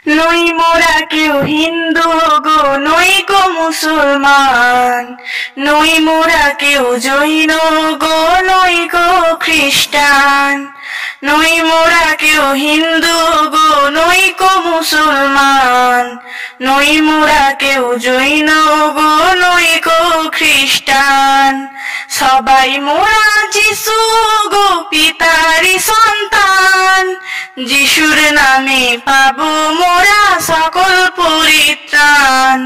নই মোরা কেউ হিন্দু গো নই গো মুসলমান, নই মোরা কেউ জৈন গো নই গো খ্রিস্টান, নই মোরা কেউ হিন্দু গো নই গো মুসলমান, নই মোরা কেউ জৈন গো নই গো খ্রিস্টান। সবাই মোরা যিশু গো পিতারি সন্তান, যিশুর নামে পাবো মোরা সকল পরিত্রাণ।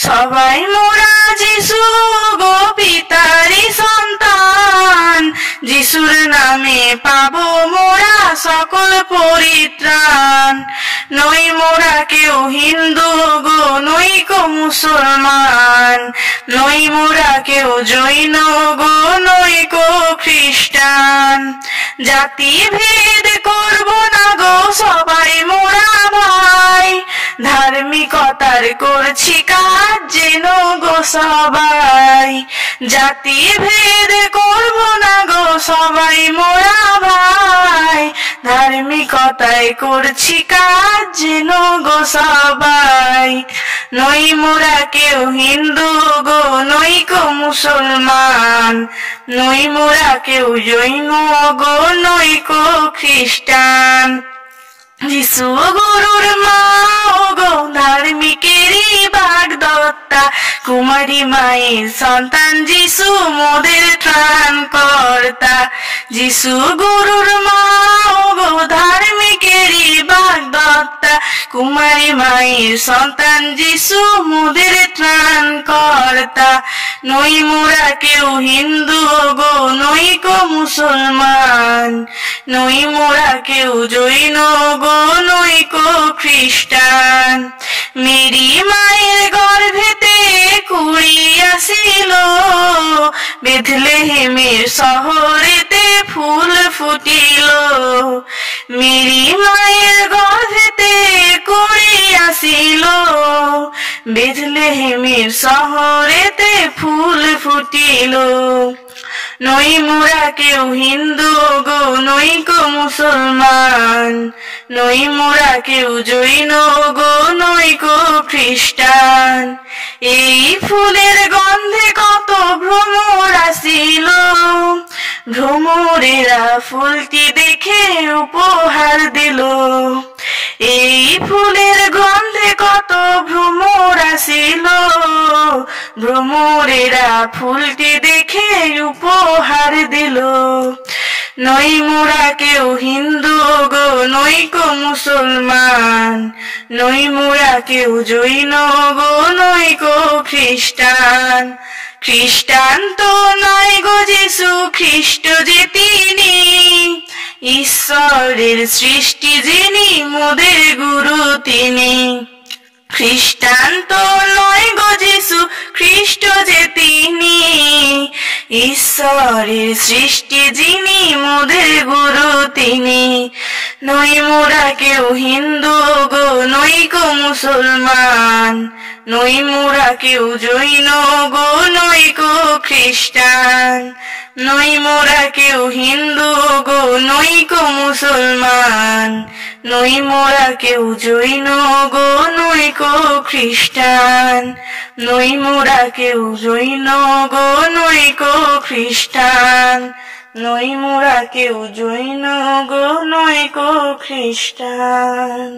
সবাই মোরা যিশু গো পিতারি সন্তান, যিশুর নামে পাবো মোরা সকল পরিত্রাণ। নই মোরা কেউ হিন্দু গো নই গো মুসলমান, নই মোরা কেউ জৈন গো নই গো খ্রিস্টান। জাতি ভেদ করবো না গো সবাই মোরা ভাই, ধার্মিকতার করছি কাজ যেন গো সবাই। জাতি ভেদ করবো না গো সবাই মোরা ভাই, ধার্মিকতায় করছি কাজ যেন গো সবাই। নই মোরা কেউ হিন্দু গো নই গো মুসলমান, নই মোরা কেউ জৈন গো নই গো খ্রিস্টান। যিশু গুরুর মা গো ধার্মিকেরই বাগদত্তা, কুমারী মায়ের সন্তান যিশু মোদের ত্রাণ কর্তা। যিশু গুরুর মা গো ধার্মিকেরই বাগদত্তা, কুমারী মায়ের সন্তান যিশু মোদের ত্রাণ কর্তা। নই মোরা কেউ হিন্দু গো নই গো মুসলমান, নই মোরা কেউ জৈন গো নই গো খ্রিস্টান। মেরি মায়ের গর্ভেতে কুড়ি আসিল, বেথলেহেমের শহরেতে ফুল ফুটিল। মেরি মায়ের গর্ভেতে কুড়ি আসিল, বেথলেহেমের শহরেতে ফুল ফুটিল। নই মোরা কেউ হিন্দু গো নই গো মুসলমান, নই মোরা কেউ জৈন গো নই গো খ্রিস্টান। এই ফুলের গন্ধে কত ভ্রমর আসিল, ভ্রমরেরা ফুলটি দেখে উপহার দিল। এই ফুলের গন্ধে কত ভ্রমর আসিল, ভ্রমরেরা ফুলটি দেখে উপহার দিল। নই মোরা কেউ হিন্দু গো নই গো মুসলমান, নই মোরা কেউ জৈন গো নই গো খ্রিস্টান। খ্রিস্টান তো নয় গো যিশু খ্রিস্ট যে তিনি, ঈশ্বরের সৃষ্টি যিনি মোদের গুরু তিনি। খ্রিস্টান তো নয় গো যিশু খ্রিস্ট যে তিনি, ঈশ্বরের সৃষ্টি যিনি মোদের গুরু তিনি। নই মোরা কেউ হিন্দু গো নই গো মুসলমান, নই মোরা কেউ জৈন গো নই গো খ্রিস্টান। নই মোরা কেউ হিন্দু গো নই গো মুসলমান, নই মোরা কেউ জৈন গো নই গো খ্রিস্টান। নই মোরা কেউ জৈন গো নই গো খ্রিস্টান, নই মোরা কেউ জৈন গো নই গো খ্রিস্টান।